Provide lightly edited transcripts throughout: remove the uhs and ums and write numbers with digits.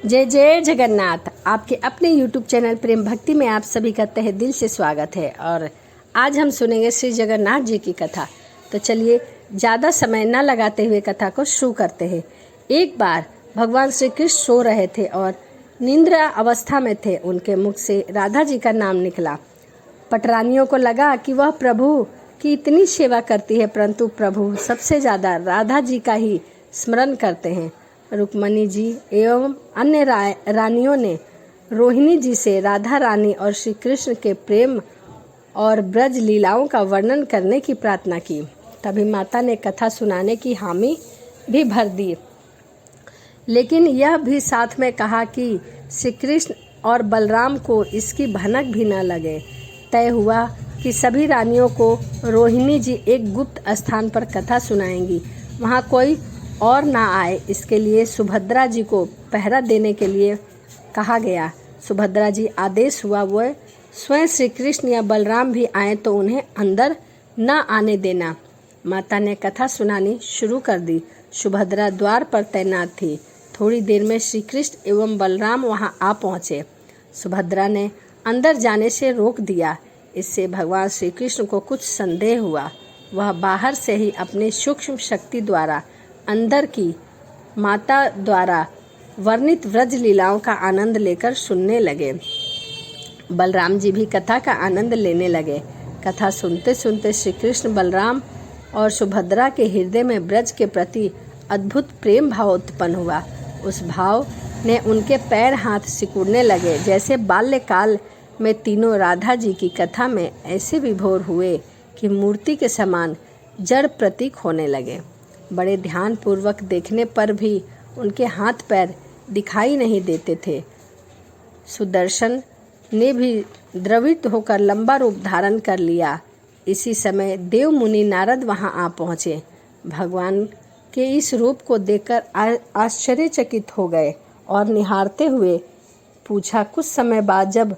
जय जय जगन्नाथ। आपके अपने YouTube चैनल प्रेम भक्ति में आप सभी का तहे दिल से स्वागत है। और आज हम सुनेंगे श्री जगन्नाथ जी की कथा। तो चलिए ज़्यादा समय न लगाते हुए कथा को शुरू करते हैं। एक बार भगवान श्री कृष्ण सो रहे थे और निद्रा अवस्था में थे। उनके मुख से राधा जी का नाम निकला। पटरानियों को लगा कि वह प्रभु की इतनी सेवा करती है, परंतु प्रभु सबसे ज़्यादा राधा जी का ही स्मरण करते हैं। रुक्मणी जी एवं अन्य रानियों ने रोहिणी जी से राधा रानी और श्री कृष्ण के प्रेम और ब्रज लीलाओं का वर्णन करने की प्रार्थना की। तभी माता ने कथा सुनाने की हामी भी भर दी, लेकिन यह भी साथ में कहा कि श्री कृष्ण और बलराम को इसकी भनक भी न लगे। तय हुआ कि सभी रानियों को रोहिणी जी एक गुप्त स्थान पर कथा सुनाएंगी, वहाँ कोई और ना आए। इसके लिए सुभद्रा जी को पहरा देने के लिए कहा गया। सुभद्रा जी आदेश हुआ वह स्वयं श्री कृष्ण या बलराम भी आए तो उन्हें अंदर न आने देना। माता ने कथा सुनानी शुरू कर दी। सुभद्रा द्वार पर तैनात थी। थोड़ी देर में श्री कृष्ण एवं बलराम वहां आ पहुंचे। सुभद्रा ने अंदर जाने से रोक दिया। इससे भगवान श्री कृष्ण को कुछ संदेह हुआ। वह बाहर से ही अपनी सूक्ष्म शक्ति द्वारा अंदर की माता द्वारा वर्णित व्रज लीलाओं का आनंद लेकर सुनने लगे। बलराम जी भी कथा का आनंद लेने लगे। कथा सुनते सुनते श्री कृष्ण, बलराम और सुभद्रा के हृदय में ब्रज के प्रति अद्भुत प्रेम भाव उत्पन्न हुआ। उस भाव ने उनके पैर हाथ सिकुड़ने लगे, जैसे बाल्यकाल में तीनों राधा जी की कथा में ऐसे विभोर हुए कि मूर्ति के समान जड़ प्रतीक होने लगे। बड़े ध्यान पूर्वक देखने पर भी उनके हाथ पैर दिखाई नहीं देते थे। सुदर्शन ने भी द्रवित होकर लंबा रूप धारण कर लिया। इसी समय देव मुनि नारद वहां आ पहुँचे। भगवान के इस रूप को देखकर आश्चर्यचकित हो गए और निहारते हुए पूछा। कुछ समय बाद जब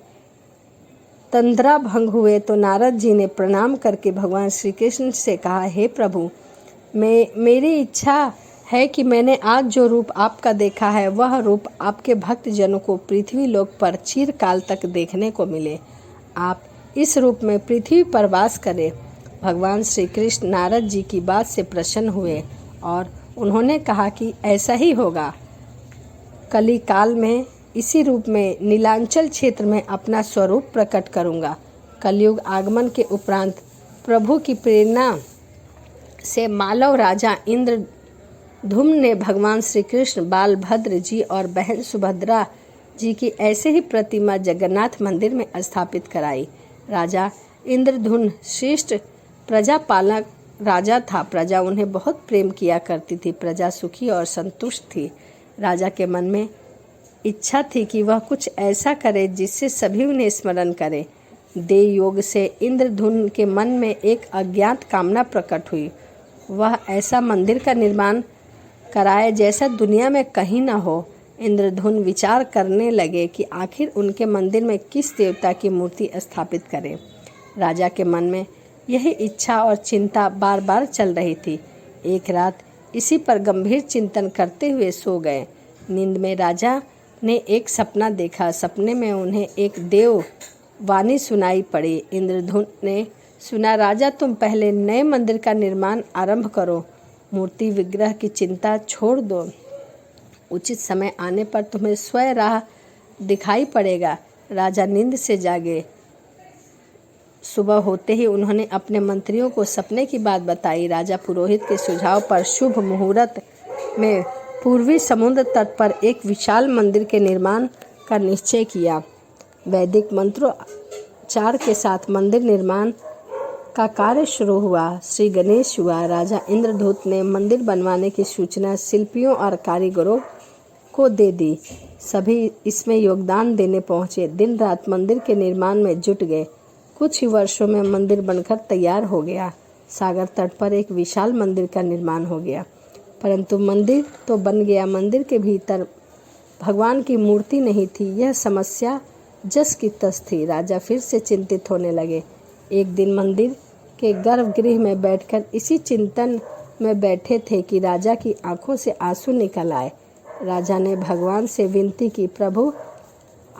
तंद्रा भंग हुए तो नारद जी ने प्रणाम करके भगवान श्री कृष्ण से कहा, हे प्रभु, मेरी इच्छा है कि मैंने आज जो रूप आपका देखा है वह रूप आपके भक्त जनों को पृथ्वी लोक पर चिरकाल तक देखने को मिले। आप इस रूप में पृथ्वी पर वास करें। भगवान श्री कृष्ण नारद जी की बात से प्रसन्न हुए और उन्होंने कहा कि ऐसा ही होगा। कली काल में इसी रूप में नीलांचल क्षेत्र में अपना स्वरूप प्रकट करूंगा। कलयुग आगमन के उपरांत प्रभु की प्रेरणा से मालव राजा इंद्रधुम्न ने भगवान श्री कृष्ण, बालभद्र जी और बहन सुभद्रा जी की ऐसे ही प्रतिमा जगन्नाथ मंदिर में स्थापित कराई। राजा इंद्रधुम्न श्रेष्ठ प्रजापालक राजा था। प्रजा उन्हें बहुत प्रेम किया करती थी। प्रजा सुखी और संतुष्ट थी। राजा के मन में इच्छा थी कि वह कुछ ऐसा करे जिससे सभी उन्हें स्मरण करें। देव योग से इंद्रधुम्न के मन में एक अज्ञात कामना प्रकट हुई। वह ऐसा मंदिर का निर्माण कराए जैसा दुनिया में कहीं न हो। इंद्रधुम्न विचार करने लगे कि आखिर उनके मंदिर में किस देवता की मूर्ति स्थापित करें। राजा के मन में यही इच्छा और चिंता बार बार चल रही थी। एक रात इसी पर गंभीर चिंतन करते हुए सो गए। नींद में राजा ने एक सपना देखा। सपने में उन्हें एक देव वाणी सुनाई पड़ी। इंद्रधुम्न ने सुना, राजा, तुम पहले नए मंदिर का निर्माण आरंभ करो। मूर्ति विग्रह की चिंता छोड़ दो। उचित समय आने पर तुम्हें स्वयं राह दिखाई पड़ेगा। राजा नींद से जागे। सुबह होते ही उन्होंने अपने मंत्रियों को सपने की बात बताई। राजा पुरोहित के सुझाव पर शुभ मुहूर्त में पूर्वी समुद्र तट पर एक विशाल मंदिर के निर्माण का निश्चय किया। वैदिक मंत्रोच्चार के साथ मंदिर निर्माण का कार्य शुरू हुआ। श्री गणेश हुआ। राजा इंद्रधुम्न ने मंदिर बनवाने की सूचना शिल्पियों और कारीगरों को दे दी। सभी इसमें योगदान देने पहुंचे। दिन रात मंदिर के निर्माण में जुट गए। कुछ ही वर्षों में मंदिर बनकर तैयार हो गया। सागर तट पर एक विशाल मंदिर का निर्माण हो गया। परंतु मंदिर तो बन गया, मंदिर के भीतर भगवान की मूर्ति नहीं थी। यह समस्या जस की तस थी। राजा फिर से चिंतित होने लगे। एक दिन मंदिर के गर्भगृह में बैठकर इसी चिंतन में बैठे थे कि राजा की आंखों से आंसू निकल आए। राजा ने भगवान से विनती की, प्रभु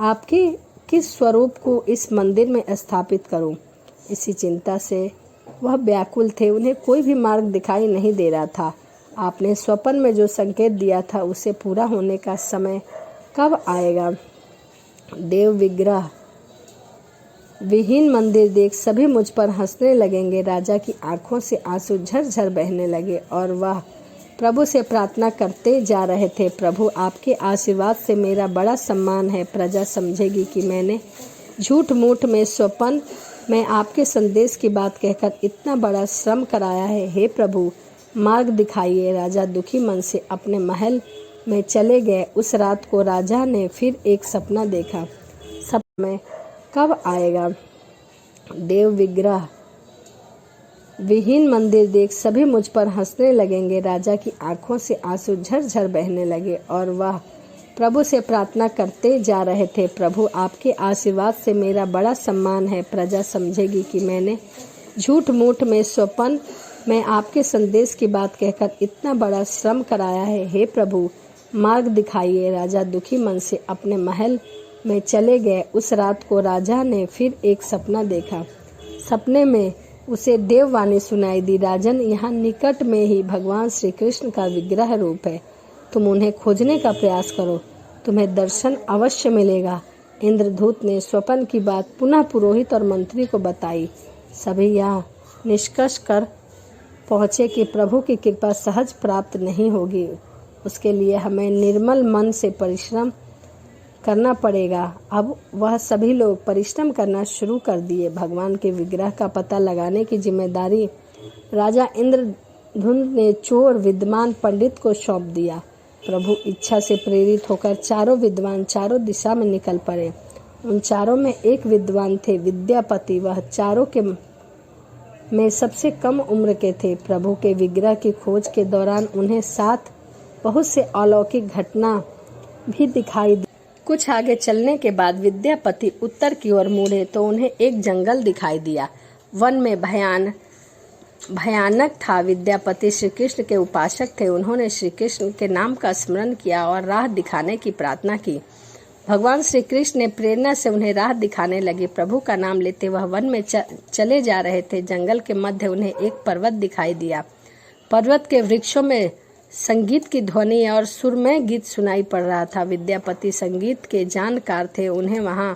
आपके किस स्वरूप को इस मंदिर में स्थापित करूं? इसी चिंता से वह व्याकुल थे। उन्हें कोई भी मार्ग दिखाई नहीं दे रहा था। आपने स्वप्न में जो संकेत दिया था उसे पूरा होने का समय कब आएगा? देव विग्रह विहीन मंदिर देख सभी मुझ पर हंसने लगेंगे। राजा की आंखों से आंसू झरझर बहने लगे और वह प्रभु से प्रार्थना करते जा रहे थे, प्रभु आपके आशीर्वाद से मेरा बड़ा सम्मान है। प्रजा समझेगी कि मैंने झूठ मूठ में स्वप्न में आपके संदेश की बात कहकर इतना बड़ा श्रम कराया है। हे प्रभु मार्ग दिखाइए। राजा दुखी मन से अपने महल में चले गए। उस रात को राजा ने फिर एक सपना देखा। सपने में कब आएगा? देव विग्रह विहीन मंदिर देख सभी मुझ पर हंसने लगेंगे। राजा की आंखों से आंसू झरझर बहने लगे और वह प्रभु से प्रार्थना करते जा रहे थे, प्रभु आपके आशीर्वाद से मेरा बड़ा सम्मान है। प्रजा समझेगी कि मैंने झूठ मूठ में स्वप्न में आपके संदेश की बात कहकर इतना बड़ा श्रम कराया है। हे प्रभु मार्ग दिखाइए। राजा दुखी मन से अपने महल में चले गए। उस रात को राजा ने फिर एक सपना देखा। सपने में उसे देववाणी सुनाई दी, राजन यहाँ निकट में ही भगवान श्री कृष्ण का विग्रह रूप है। तुम उन्हें खोजने का प्रयास करो, तुम्हें दर्शन अवश्य मिलेगा। इंद्रदूत ने स्वप्न की बात पुनः पुरोहित और मंत्री को बताई। सभी यह निष्कर्ष कर पहुँचे कि प्रभु की कृपा सहज प्राप्त नहीं होगी, उसके लिए हमें निर्मल मन से परिश्रम करना पड़ेगा। अब वह सभी लोग परिश्रम करना शुरू कर दिए। भगवान के विग्रह का पता लगाने की जिम्मेदारी राजा इंद्रधुम्न ने चोर विद्वान पंडित को सौंप दिया। प्रभु इच्छा से प्रेरित होकर चारों विद्वान चारों दिशा में निकल पड़े। उन चारों में एक विद्वान थे, विद्यापति। वह चारों के में सबसे कम उम्र के थे। प्रभु के विग्रह की खोज के दौरान उन्हें साथ बहुत से अलौकिक घटना भी दिखाई दी। कुछ आगे चलने के बाद विद्यापति उत्तर की ओर मुड़े तो उन्हें एक जंगल दिखाई दिया। वन में भयानक था। विद्यापति श्री कृष्ण के उपासक थे। उन्होंने श्री कृष्ण के नाम का स्मरण किया और राह दिखाने की प्रार्थना की। भगवान श्री कृष्ण ने प्रेरणा से उन्हें राह दिखाने लगे। प्रभु का नाम लेते वह वन में चले जा रहे थे। जंगल के मध्य उन्हें एक पर्वत दिखाई दिया। पर्वत के वृक्षों में संगीत की ध्वनि और सुरमय गीत सुनाई पड़ रहा था। विद्यापति संगीत के जानकार थे। उन्हें वहां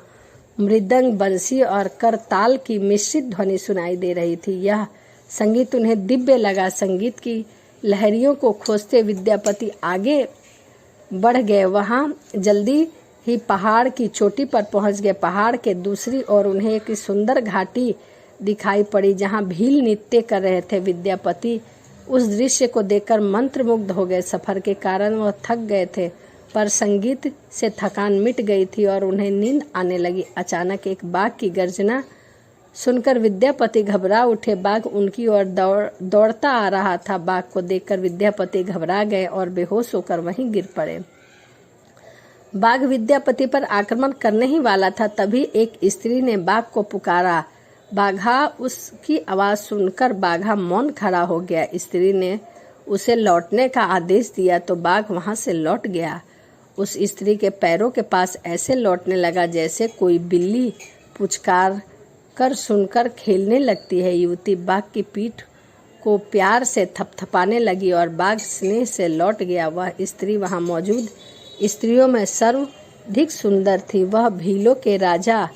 मृदंग, बंसी और करताल की मिश्रित ध्वनि सुनाई दे रही थी। यह संगीत उन्हें दिव्य लगा। संगीत की लहरियों को खोजते विद्यापति आगे बढ़ गए। वहां जल्दी ही पहाड़ की चोटी पर पहुंच गए। पहाड़ के दूसरी ओर उन्हें एक सुंदर घाटी दिखाई पड़ी जहां भील नृत्य कर रहे थे। विद्यापति उस दृश्य को देखकर मंत्रमुग्ध हो गए। सफर के कारण वह थक गए थे, पर संगीत से थकान मिट गई थी और उन्हें नींद आने लगी। अचानक एक बाघ की गर्जना सुनकर विद्यापति घबरा उठे। बाघ उनकी ओर दौड़ता आ रहा था। बाघ को देखकर विद्यापति घबरा गए और बेहोश होकर वहीं गिर पड़े। बाघ विद्यापति पर आक्रमण करने ही वाला था, तभी एक स्त्री ने बाघ को पुकारा। बाघा उसकी आवाज सुनकर बाघा मौन खड़ा हो गया। स्त्री ने उसे लौटने का आदेश दिया तो बाघ वहां से लौट गया। उस स्त्री के पैरों के पास ऐसे लौटने लगा जैसे कोई बिल्ली पुचकार कर सुनकर खेलने लगती है। युवती बाघ की पीठ को प्यार से थपथपाने लगी और बाघ स्नेह से लौट गया। वह स्त्री वहां मौजूद स्त्रियों में सर्वाधिक सुंदर थी। वह भीलों के राजा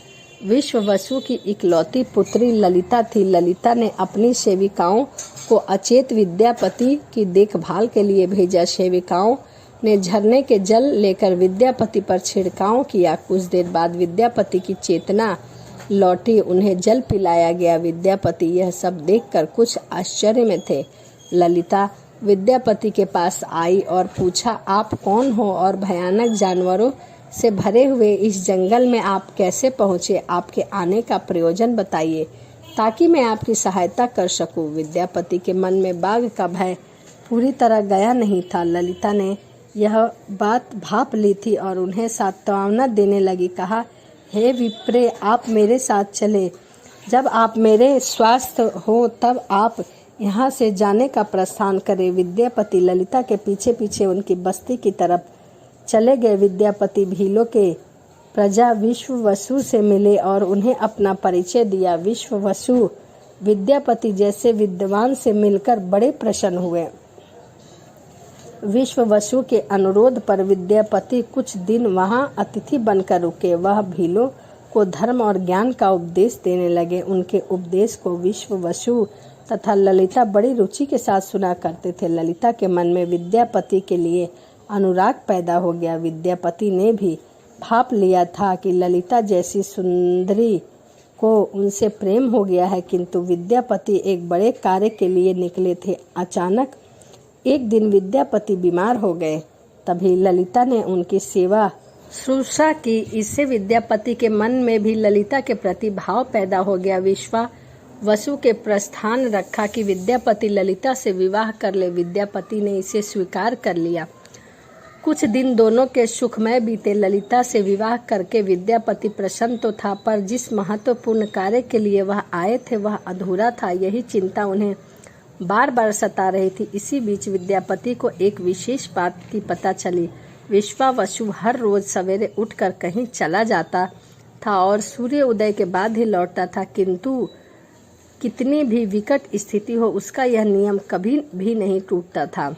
विश्ववसु की इकलौती पुत्री ललिता थी। ललिता ने अपनी सेविकाओं को अचेत विद्यापति की देखभाल के लिए भेजा। सेविकाओं ने झरने के जल लेकर विद्यापति पर छिड़काव किया। कुछ देर बाद विद्यापति की चेतना लौटी। उन्हें जल पिलाया गया। विद्यापति यह सब देखकर कुछ आश्चर्य में थे। ललिता विद्यापति के पास आई और पूछा, आप कौन हो और भयानक जानवरों से भरे हुए इस जंगल में आप कैसे पहुँचे? आपके आने का प्रयोजन बताइए ताकि मैं आपकी सहायता कर सकूं। विद्यापति के मन में बाघ का भय पूरी तरह गया नहीं था। ललिता ने यह बात भाप ली थी और उन्हें सांत्वना देने लगी। कहा, हे विप्रे, आप मेरे साथ चले। जब आप मेरे स्वस्थ हो तब आप यहाँ से जाने का प्रस्थान करें। विद्यापति ललिता के पीछे पीछे उनकी बस्ती की तरफ चले गए। विद्यापति भीलों के प्रजा विश्ववसु से मिले और उन्हें अपना परिचय दिया। विश्ववसु विद्यापति जैसे विद्वान से मिलकर बड़े प्रसन्न हुए। विश्ववसु के अनुरोध पर विद्यापति कुछ दिन वहां अतिथि बनकर रुके। वह भीलों को धर्म और ज्ञान का उपदेश देने लगे। उनके उपदेश को विश्ववसु तथा ललिता बड़ी रुचि के साथ सुना करते थे। ललिता के मन में विद्यापति के लिए अनुराग पैदा हो गया। विद्यापति ने भी भाप लिया था कि ललिता जैसी सुंदरी को उनसे प्रेम हो गया है, किंतु विद्यापति एक बड़े कार्य के लिए निकले थे। अचानक एक दिन विद्यापति बीमार हो गए। तभी ललिता ने उनकी सेवा शुश्रूषा की। इससे विद्यापति के मन में भी ललिता के प्रति भाव पैदा हो गया। विश्ववसु के प्रस्थान रखा कि विद्यापति ललिता से विवाह कर ले। विद्यापति ने इसे स्वीकार कर लिया। कुछ दिन दोनों के सुखमय बीते। ललिता से विवाह करके विद्यापति प्रसन्न तो था, पर जिस महत्वपूर्ण कार्य के लिए वह आए थे वह अधूरा था। यही चिंता उन्हें बार बार सता रही थी। इसी बीच विद्यापति को एक विशेष बात की पता चली। विश्ववसु हर रोज सवेरे उठकर कहीं चला जाता था और सूर्य उदय के बाद ही लौटता था, किंतु कितनी भी विकट स्थिति हो उसका यह नियम कभी भी नहीं टूटता था।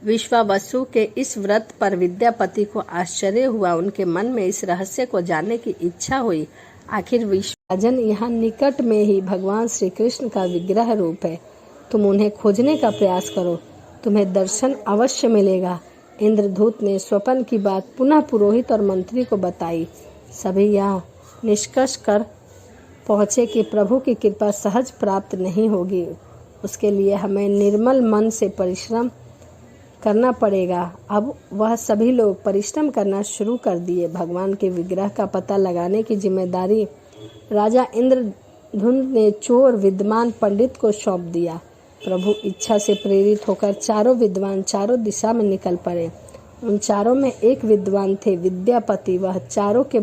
विश्ववसु के इस व्रत पर विद्यापति को आश्चर्य हुआ। उनके मन में इस रहस्य को जानने की इच्छा हुई। आखिर विश्वराजन, यहाँ निकट में ही भगवान श्री कृष्ण का विग्रह रूप है। तुम उन्हें खोजने का प्रयास करो, तुम्हें दर्शन अवश्य मिलेगा। इंद्रदूत ने स्वप्न की बात पुनः पुरोहित और मंत्री को बताई। सभी यह निष्कर्ष कर पहुँचे कि प्रभु की कृपा सहज प्राप्त नहीं होगी। उसके लिए हमें निर्मल मन से परिश्रम करना पड़ेगा। अब वह सभी लोग परिश्रम करना शुरू कर दिए। भगवान के विग्रह का पता लगाने की जिम्मेदारी राजा इंद्रधुम्न ने चोर विद्वान पंडित को सौंप दिया। प्रभु इच्छा से प्रेरित होकर चारों विद्वान चारों दिशा में निकल पड़े। उन चारों में एक विद्वान थे विद्यापति। वह चारों के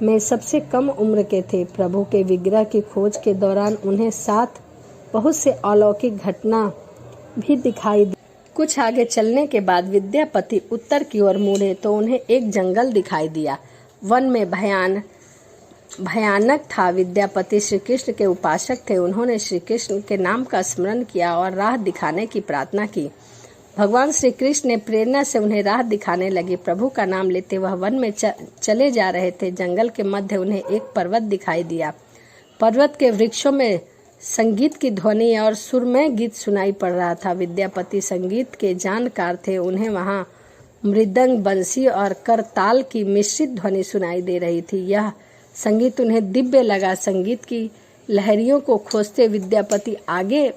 में सबसे कम उम्र के थे। प्रभु के विग्रह की खोज के दौरान उन्हें साथ बहुत से अलौकिक घटना भी दिखाई दी। कुछ आगे चलने के बाद विद्यापति उत्तर की ओर मुड़े तो उन्हें एक जंगल दिखाई दिया। वन में भयानक था। विद्यापति श्री कृष्ण के उपासक थे। उन्होंने श्री कृष्ण के नाम का स्मरण किया और राह दिखाने की प्रार्थना की। भगवान श्री कृष्ण ने प्रेरणा से उन्हें राह दिखाने लगे। प्रभु का नाम लेते वह वन में चले जा रहे थे। जंगल के मध्य उन्हें एक पर्वत दिखाई दिया। पर्वत के वृक्षों में संगीत की ध्वनि और सुरमय गीत सुनाई पड़ रहा था। विद्यापति संगीत के जानकार थे। उन्हें वहां मृदंग, बंसी और करताल की मिश्रित ध्वनि सुनाई दे रही थी। यह संगीत उन्हें दिव्य लगा। संगीत की लहरियों को खोजते विद्यापति आगे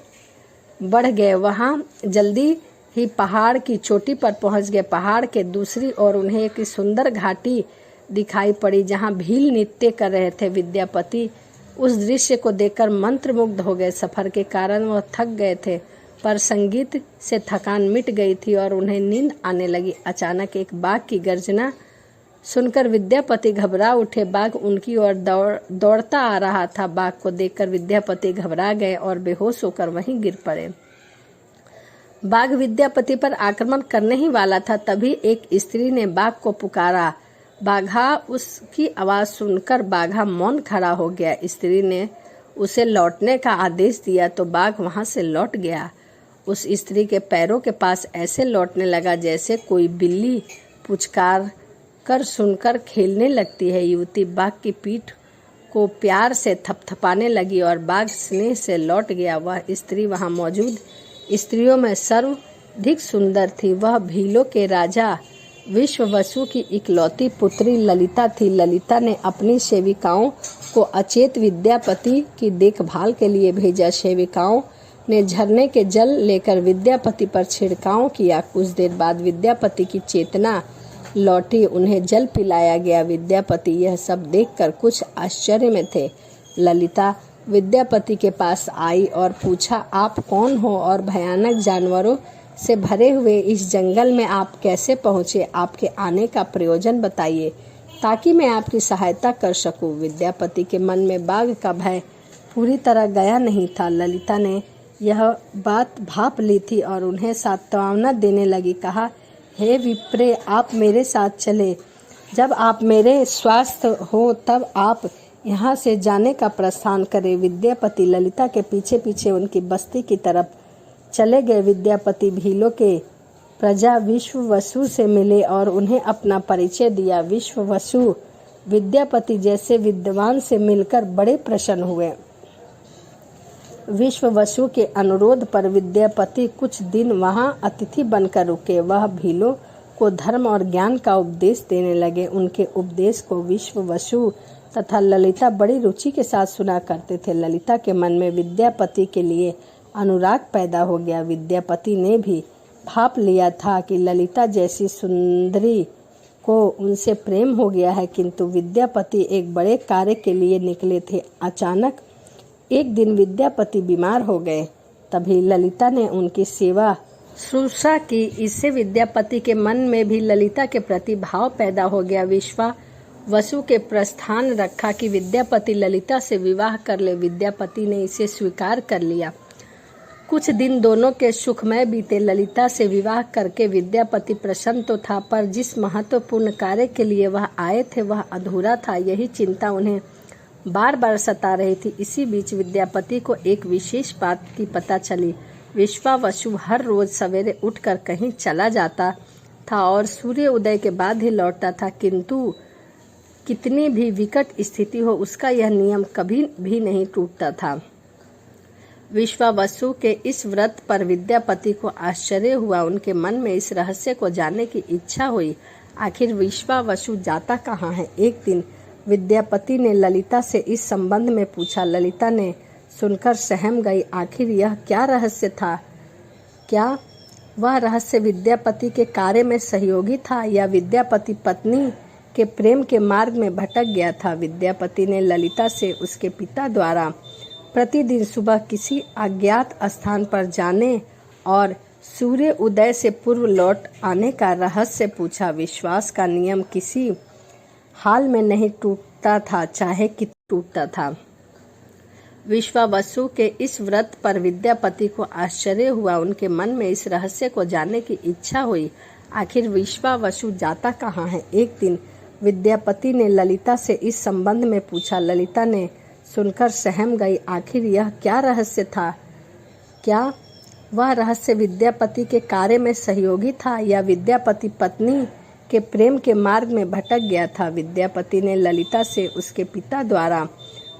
बढ़ गए। वहां जल्दी ही पहाड़ की चोटी पर पहुंच गए। पहाड़ के दूसरी ओर उन्हें एक सुंदर घाटी दिखाई पड़ी जहां भील नृत्य कर रहे थे। विद्यापति उस दृश्य को देखकर मंत्रमुग्ध हो गए। सफर के कारण वह थक गए थे, पर संगीत से थकान मिट गई थी और उन्हें नींद आने लगी। अचानक एक बाघ की गर्जना सुनकर विद्यापति घबरा उठे। बाघ उनकी ओर दौड़ता आ रहा था। बाघ को देखकर विद्यापति घबरा गए और बेहोश होकर वहीं गिर पड़े। बाघ विद्यापति पर आक्रमण करने ही वाला था, तभी एक स्त्री ने बाघ को पुकारा। बाघा, उसकी आवाज सुनकर बाघा मौन खड़ा हो गया। स्त्री ने उसे लौटने का आदेश दिया तो बाघ वहां से लौट गया। उस स्त्री के पैरों के पास ऐसे लौटने लगा जैसे कोई बिल्ली पुचकार कर सुनकर खेलने लगती है। युवती बाघ की पीठ को प्यार से थपथपाने लगी और बाघ स्नेह से लौट गया। वह स्त्री वहां मौजूद स्त्रियों में सर्वाधिक सुंदर थी। वह भीलों के राजा विश्ववसु की इकलौती पुत्री ललिता थी। ललिता ने अपनी सेविकाओं को अचेत विद्यापति की देखभाल के लिए भेजा। सेविकाओं ने झरने के जल लेकर विद्यापति पर छिड़काव किया। कुछ देर बाद विद्यापति की चेतना लौटी। उन्हें जल पिलाया गया। विद्यापति यह सब देखकर कुछ आश्चर्य में थे। ललिता विद्यापति के पास आई और पूछा, आप कौन हो और भयानक जानवरों से भरे हुए इस जंगल में आप कैसे पहुँचे? आपके आने का प्रयोजन बताइए ताकि मैं आपकी सहायता कर सकूं। विद्यापति के मन में बाघ का भय पूरी तरह गया नहीं था। ललिता ने यह बात भाप ली थी और उन्हें सांत्वना देने लगी। कहा, हे विप्रे, आप मेरे साथ चले। जब आप मेरे स्वस्थ हो तब आप यहाँ से जाने का प्रस्थान करें। विद्यापति ललिता के पीछे पीछे उनकी बस्ती की तरफ चले गए। विद्यापति भीलों के प्रजा विश्ववसु से मिले और उन्हें अपना परिचय दिया। विश्ववसु विद्यापति जैसे विद्वान से मिलकर बड़े प्रसन्न हुए। विश्ववसु के अनुरोध पर विद्यापति कुछ दिन वहां अतिथि बनकर रुके। वह भीलों को धर्म और ज्ञान का उपदेश देने लगे। उनके उपदेश को विश्ववसु तथा ललिता बड़ी रुचि के साथ सुना करते थे। ललिता के मन में विद्यापति के लिए अनुराग पैदा हो गया। विद्यापति ने भी भाप लिया था कि ललिता जैसी सुंदरी को उनसे प्रेम हो गया है, किंतु विद्यापति एक बड़े कार्य के लिए निकले थे। अचानक एक दिन विद्यापति बीमार हो गए। तभी ललिता ने उनकी सेवा शुश्रूषा की। इससे विद्यापति के मन में भी ललिता के प्रति भाव पैदा हो गया। विश्ववसु के प्रस्थान रखा कि विद्यापति ललिता से विवाह कर ले। विद्यापति ने इसे स्वीकार कर लिया। कुछ दिन दोनों के सुखमय बीते। ललिता से विवाह करके विद्यापति प्रसन्न तो था, पर जिस महत्वपूर्ण कार्य के लिए वह आए थे वह अधूरा था। यही चिंता उन्हें बार बार सता रही थी। इसी बीच विद्यापति को एक विशेष बात की पता चली। विश्ववसु हर रोज सवेरे उठकर कहीं चला जाता था और सूर्य उदय के बाद ही लौटता था, किंतु कितनी भी विकट स्थिति हो उसका यह नियम कभी भी नहीं टूटता था। विश्ववसु के इस व्रत पर विद्यापति को आश्चर्य हुआ। उनके मन में इस रहस्य को जानने की इच्छा हुई। आखिर विश्ववसु जाता कहाँ है? एक दिन विद्यापति ने ललिता से इस संबंध में पूछा। ललिता ने सुनकर सहम गई। आखिर यह क्या रहस्य था? क्या वह रहस्य विद्यापति के कार्य में सहयोगी था या विद्यापति पत्नी के प्रेम के मार्ग में भटक गया था? विद्यापति ने ललिता से उसके पिता द्वारा प्रतिदिन सुबह किसी अज्ञात स्थान पर जाने और सूर्य उदय से पूर्व लौट आने का रहस्य पूछा। विश्वास का नियम किसी हाल में नहीं टूटता था, चाहे कितना टूटता था। विश्ववसु के इस व्रत पर विद्यापति को आश्चर्य हुआ। उनके मन में इस रहस्य को जानने की इच्छा हुई। आखिर विश्ववसु जाता कहाँ है? एक दिन विद्यापति ने ललिता से इस संबंध में पूछा। ललिता ने सुनकर सहम गई। आखिर यह क्या रहस्य था? क्या वह रहस्य विद्यापति के कार्य में सहयोगी था या विद्यापति पत्नी के प्रेम के मार्ग में भटक गया था? विद्यापति ने ललिता से उसके पिता द्वारा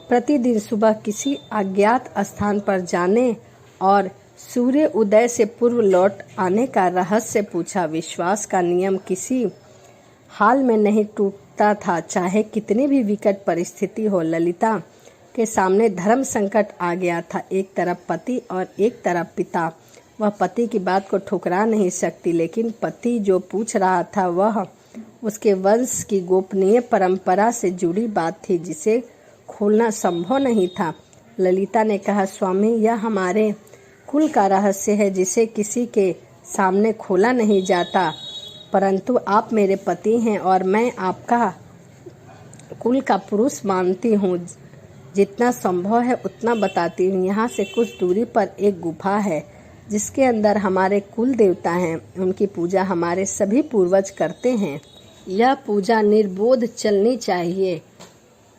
प्रतिदिन सुबह किसी अज्ञात स्थान पर जाने और सूर्य उदय से पूर्व लौट आने का रहस्य पूछा। विश्वास का नियम किसी हाल में नहीं टूटता था, चाहे कितनी भी विकट परिस्थिति हो। ललिता के सामने धर्म संकट आ गया था। एक तरफ पति और एक तरफ पिता। वह पति की बात को ठुकरा नहीं सकती, लेकिन पति जो पूछ रहा था वह उसके वंश की गोपनीय परंपरा से जुड़ी बात थी, जिसे खोलना संभव नहीं था। ललिता ने कहा, स्वामी, यह हमारे कुल का रहस्य है जिसे किसी के सामने खोला नहीं जाता, परंतु आप मेरे पति हैं और मैं आपका कुल का पुरुष मानती हूँ। जितना संभव है उतना बताती हूँ। यहाँ से कुछ दूरी पर एक गुफा है जिसके अंदर हमारे कुल देवता हैं। उनकी पूजा हमारे सभी पूर्वज करते हैं। यह पूजा निर्बोध चलनी चाहिए।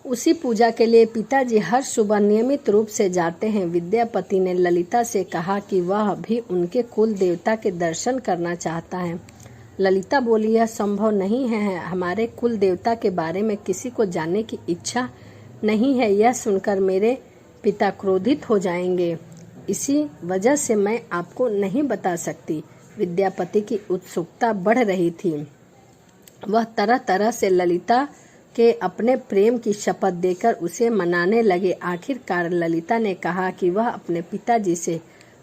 उसी पूजा के लिए पिताजी हर सुबह नियमित रूप से जाते हैं। विद्यापति ने ललिता से कहा कि वह भी उनके कुल देवता के दर्शन करना चाहता है। ललिता बोली, यह संभव नहीं है। हमारे कुल देवता के बारे में किसी को जानने की इच्छा नहीं है। यह सुनकर मेरे पिता क्रोधित हो जाएंगे। इसी वजह से मैं आपको नहीं बता सकती। विद्यापति की उत्सुकता बढ़ रही थी। वह तरह तरह से ललिता के अपने प्रेम की शपथ देकर उसे मनाने लगे। आखिरकार ललिता ने कहा कि वह अपने पिताजी से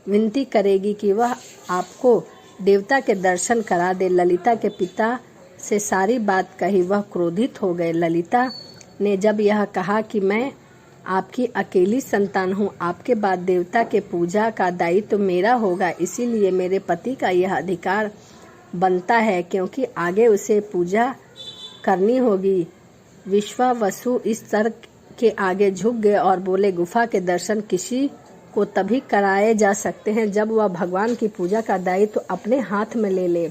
विनती करेगी कि वह आपको देवता के दर्शन करा दे। ललिता के पिता से सारी बात कही। वह क्रोधित हो गए। ललिता ने जब यह कहा कि मैं आपकी अकेली संतान हूँ, आपके बाद देवता के पूजा का दायित्व मेरा होगा, इसीलिए मेरे पति का यह अधिकार बनता है, क्योंकि आगे उसे पूजा करनी होगी। विश्ववसु इस तर्क के आगे झुक गए और बोले, गुफा के दर्शन किसी को तभी कराए जा सकते हैं जब वह भगवान की पूजा का दायित्व अपने हाथ में ले ले।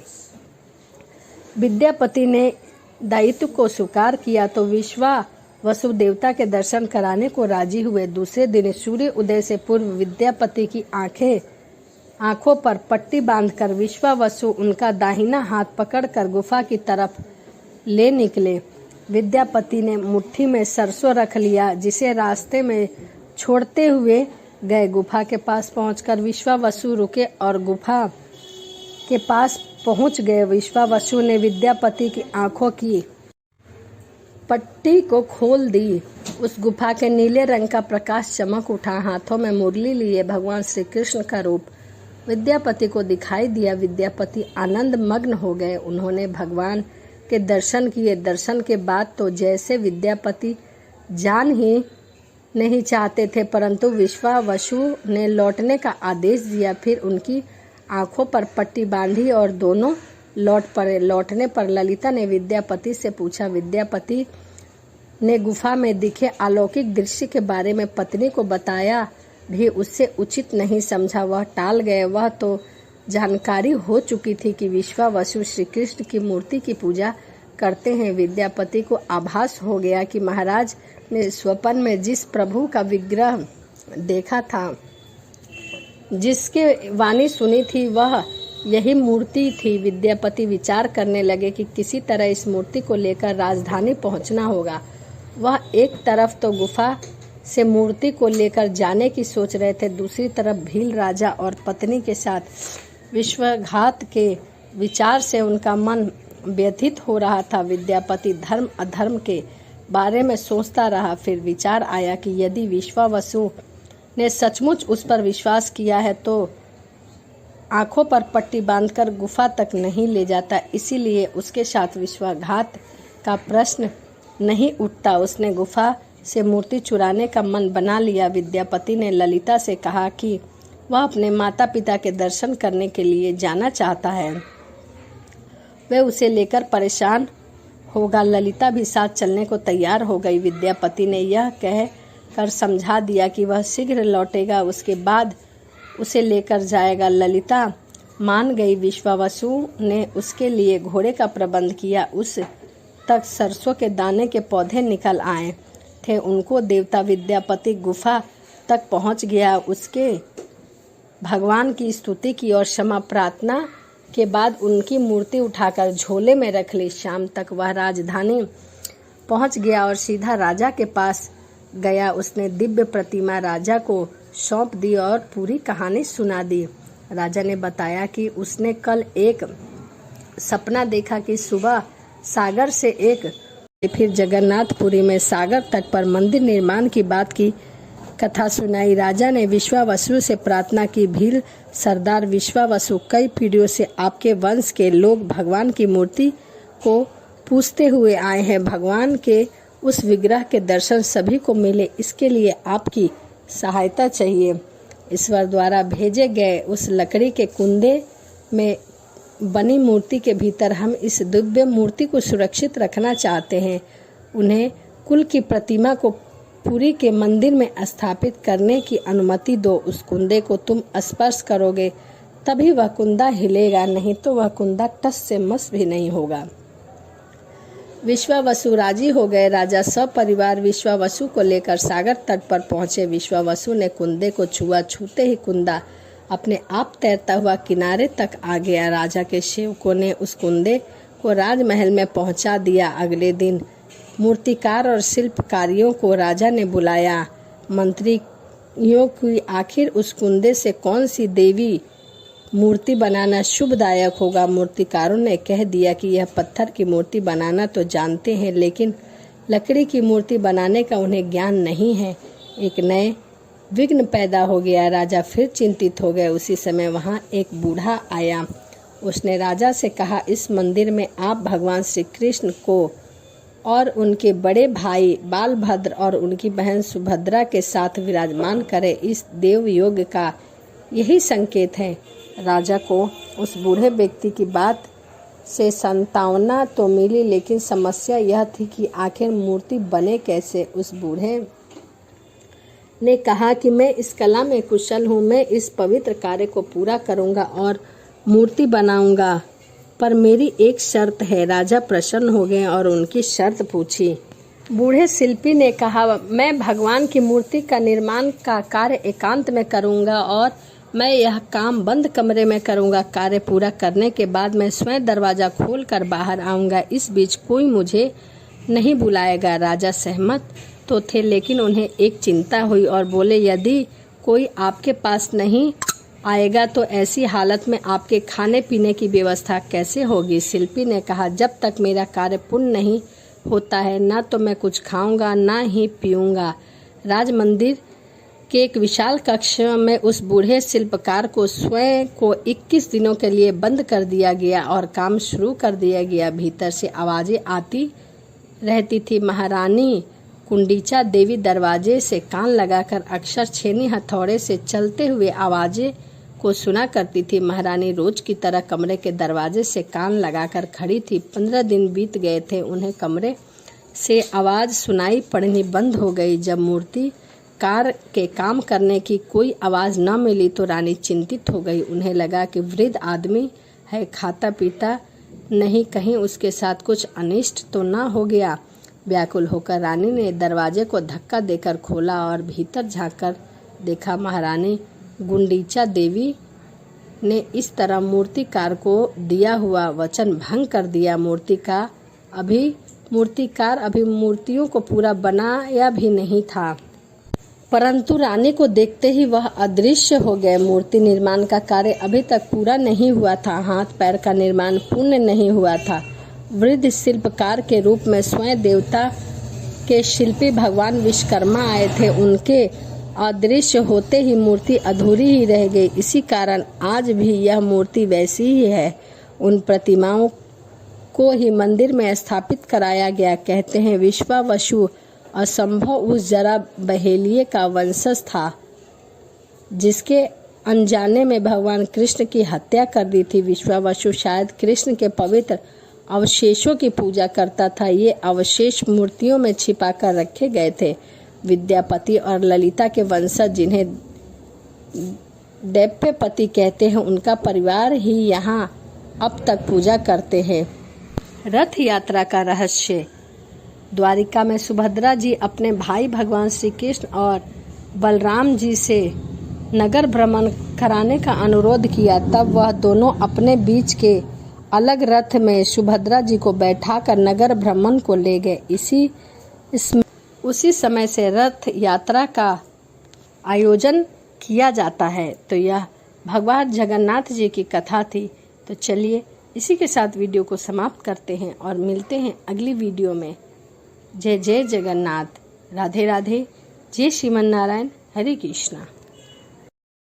विद्यापति ने दायित्व को स्वीकार किया तो विश्वावसु देवता के दर्शन कराने को राजी हुए। दूसरे दिन सूर्य उदय से पूर्व विद्यापति की आंखों पर पट्टी बांधकर विश्वावसु उनका दाहिना हाथ पकड़कर गुफा की तरफ ले निकले। विद्यापति ने मुट्ठी में सरसों रख लिया, जिसे रास्ते में छोड़ते हुए गए। गुफा के पास पहुंचकर विश्वावसु रुके और गुफा के पास पहुंच गए। विश्वावसु ने विद्यापति की आंखों की पट्टी को खोल दी। उस गुफा के नीले रंग का प्रकाश चमक उठा। हाथों में मुरली लिए भगवान श्री कृष्ण का रूप विद्यापति को दिखाई दिया। विद्यापति आनंद मग्न हो गए। उन्होंने भगवान के दर्शन किए। दर्शन के बाद तो जैसे विद्यापति जान ही नहीं चाहते थे, परंतु विश्वावसु ने लौटने का आदेश दिया। फिर उनकी आंखों पर पट्टी बांधी और दोनों लौट पड़े। लौटने पर ललिता ने विद्यापति से पूछा। विद्यापति ने गुफा में दिखे अलौकिक दृश्य के बारे में पत्नी को बताया भी उससे उचित नहीं समझा। वह टाल गए। वह तो जानकारी हो चुकी थी कि विश्वावसु श्री कृष्ण की मूर्ति की पूजा करते हैं। विद्यापति को आभास हो गया कि महाराज ने स्वप्न में जिस प्रभु का विग्रह देखा था, जिसके वाणी सुनी थी, वह यही मूर्ति थी। विद्यापति विचार करने लगे कि किसी तरह इस मूर्ति को लेकर राजधानी पहुंचना होगा। वह एक तरफ तो गुफा से मूर्ति को लेकर जाने की सोच रहे थे, दूसरी तरफ भील राजा और पत्नी के साथ विश्वासघात के विचार से उनका मन व्यथित हो रहा था। विद्यापति धर्म अधर्म के बारे में सोचता रहा। फिर विचार आया कि यदि विश्वावसु ने सचमुच उस पर विश्वास किया है तो आंखों पर पट्टी बांधकर गुफा तक नहीं ले जाता, इसीलिए उसके साथ विश्वासघात का प्रश्न नहीं उठता। उसने गुफा से मूर्ति चुराने का मन बना लिया। विद्यापति ने ललिता से कहा कि वह अपने माता पिता के दर्शन करने के लिए जाना चाहता है, वे उसे लेकर परेशान होगा। ललिता भी साथ चलने को तैयार हो गई। विद्यापति ने यह कह कर समझा दिया कि वह शीघ्र लौटेगा, उसके बाद उसे लेकर जाएगा। ललिता मान गई। विश्वावसु ने उसके लिए घोड़े का प्रबंध किया। उस तक सरसों के दाने के पौधे निकल आए थे। उनको देवता विद्यापति गुफा तक पहुंच गया। उसके भगवान की स्तुति की और क्षमा प्रार्थना के बाद उनकी मूर्ति उठाकर झोले में रख ली। शाम तक वह राजधानी पहुंच गया और सीधा राजा के पास गया। उसने दिव्य प्रतिमा राजा को सौंप दी और पूरी कहानी सुना दी। राजा ने बताया कि उसने कल एक सपना देखा कि सुबह सागर से एक, फिर जगन्नाथपुरी में सागर तट पर मंदिर निर्माण की बात की कथा सुनाई। राजा ने विश्वावसु से प्रार्थना की, भील सरदार विश्वावसु, कई पीढ़ियों से आपके वंश के लोग भगवान की मूर्ति को पूजते हुए आए हैं। भगवान के उस विग्रह के दर्शन सभी को मिले, इसके लिए आपकी सहायता चाहिए। ईश्वर द्वारा भेजे गए उस लकड़ी के कुंदे में बनी मूर्ति के भीतर हम इस दिव्य मूर्ति को सुरक्षित रखना चाहते हैं। उन्हें कुल की प्रतिमा को पुरी के मंदिर में स्थापित करने की अनुमति दो। उस कुंदे को तुम स्पर्श करोगे तभी वह कुंदा हिलेगा, नहीं तो वह कुंदा टस से मस भी नहीं होगा। विश्वावसु राजी हो गए। राजा सपरिवार विश्वावसु को लेकर सागर तट पर पहुंचे। विश्वावसु ने कुंदे को छुआ। छूते ही कुंदा अपने आप तैरता हुआ किनारे तक आ गया। राजा के सेवकों ने उस कुंदे को राजमहल में पहुंचा दिया। अगले दिन मूर्तिकार और शिल्पकारियों को राजा ने बुलाया। मंत्रियों की आखिर उस कुंदे से कौन सी देवी मूर्ति बनाना शुभदायक होगा। मूर्तिकारों ने कह दिया कि यह पत्थर की मूर्ति बनाना तो जानते हैं, लेकिन लकड़ी की मूर्ति बनाने का उन्हें ज्ञान नहीं है। एक नए विघ्न पैदा हो गया। राजा फिर चिंतित हो गए। उसी समय वहां एक बूढ़ा आया। उसने राजा से कहा, इस मंदिर में आप भगवान श्री कृष्ण को और उनके बड़े भाई बालभद्र और उनकी बहन सुभद्रा के साथ विराजमान करें। इस देव योग का यही संकेत है। राजा को उस बूढ़े व्यक्ति की बात से सांत्वना तो मिली, लेकिन समस्या यह थी कि आखिर मूर्ति बने कैसे। उस बूढ़े ने कहा कि मैं इस कला में कुशल हूँ, मैं इस पवित्र कार्य को पूरा करूँगा और मूर्ति बनाऊँगा, पर मेरी एक शर्त है। राजा प्रसन्न हो गए और उनकी शर्त पूछी। बूढ़े शिल्पी ने कहा, मैं भगवान की मूर्ति का निर्माण का कार्य एकांत में करूंगा और मैं यह काम बंद कमरे में करूंगा। कार्य पूरा करने के बाद मैं स्वयं दरवाजा खोलकर बाहर आऊंगा। इस बीच कोई मुझे नहीं बुलाएगा। राजा सहमत तो थे, लेकिन उन्हें एक चिंता हुई और बोले, यदि कोई आपके पास नहीं आएगा तो ऐसी हालत में आपके खाने पीने की व्यवस्था कैसे होगी? शिल्पी ने कहा, जब तक मेरा कार्य पूर्ण नहीं होता है ना तो मैं कुछ खाऊंगा ना ही पीऊंगा। राज मंदिर के एक विशाल कक्ष में उस बूढ़े शिल्पकार को स्वयं को 21 दिनों के लिए बंद कर दिया गया और काम शुरू कर दिया गया। भीतर से आवाजें आती रहती थी। महारानी कुंडीचा देवी दरवाजे से कान लगाकर अक्सर छेनी हथौड़े से चलते हुए आवाजें को सुना करती थी। महारानी रोज की तरह कमरे के दरवाजे से कान लगाकर खड़ी थी। 15 दिन बीत गए थे। उन्हें कमरे से आवाज सुनाई पड़नी बंद हो गई। जब मूर्ति कार के काम करने की कोई आवाज न मिली तो रानी चिंतित हो गई। उन्हें लगा कि वृद्ध आदमी है, खाता पीता नहीं, कहीं उसके साथ कुछ अनिष्ट तो न हो गया। व्याकुल होकर रानी ने दरवाजे को धक्का देकर खोला और भीतर झांककर देखा। महारानी गुंडीचा देवी ने इस तरह मूर्तिकार को दिया हुआ वचन भंग कर दिया। मूर्तिकार अभी मूर्तियों को पूरा बनाया भी नहीं था, परंतु रानी को देखते ही वह अदृश्य हो गए। मूर्ति निर्माण का कार्य अभी तक पूरा नहीं हुआ था। हाथ पैर का निर्माण पूर्ण नहीं हुआ था। वृद्ध शिल्पकार के रूप में स्वयं देवता के शिल्पी भगवान विश्वकर्मा आए थे। उनके अदृश्य होते ही मूर्ति अधूरी ही रह गई। इसी कारण आज भी यह मूर्ति वैसी ही है। उन प्रतिमाओं को ही मंदिर में स्थापित कराया गया। कहते हैं विश्वावसु असंभव उस जरा बहेलिये का वंशज था जिसके अनजाने में भगवान कृष्ण की हत्या कर दी थी। विश्वावसु शायद कृष्ण के पवित्र अवशेषों की पूजा करता था। ये अवशेष मूर्तियों में छिपा कर रखे गए थे। विद्यापति और ललिता के वंशज, जिन्हें दैत्यपति कहते हैं, उनका परिवार ही यहाँ अब तक पूजा करते हैं। रथ यात्रा का रहस्य। द्वारिका में सुभद्रा जी अपने भाई भगवान श्री कृष्ण और बलराम जी से नगर भ्रमण कराने का अनुरोध किया। तब वह दोनों अपने बीच के अलग रथ में सुभद्रा जी को बैठाकर नगर भ्रमण को ले गए। उसी समय से रथ यात्रा का आयोजन किया जाता है। तो यह भगवान जगन्नाथ जी की कथा थी। तो चलिए इसी के साथ वीडियो को समाप्त करते हैं और मिलते हैं अगली वीडियो में। जय जय जगन्नाथ, राधे राधे, जय श्रीमन नारायण, हरे कृष्णा।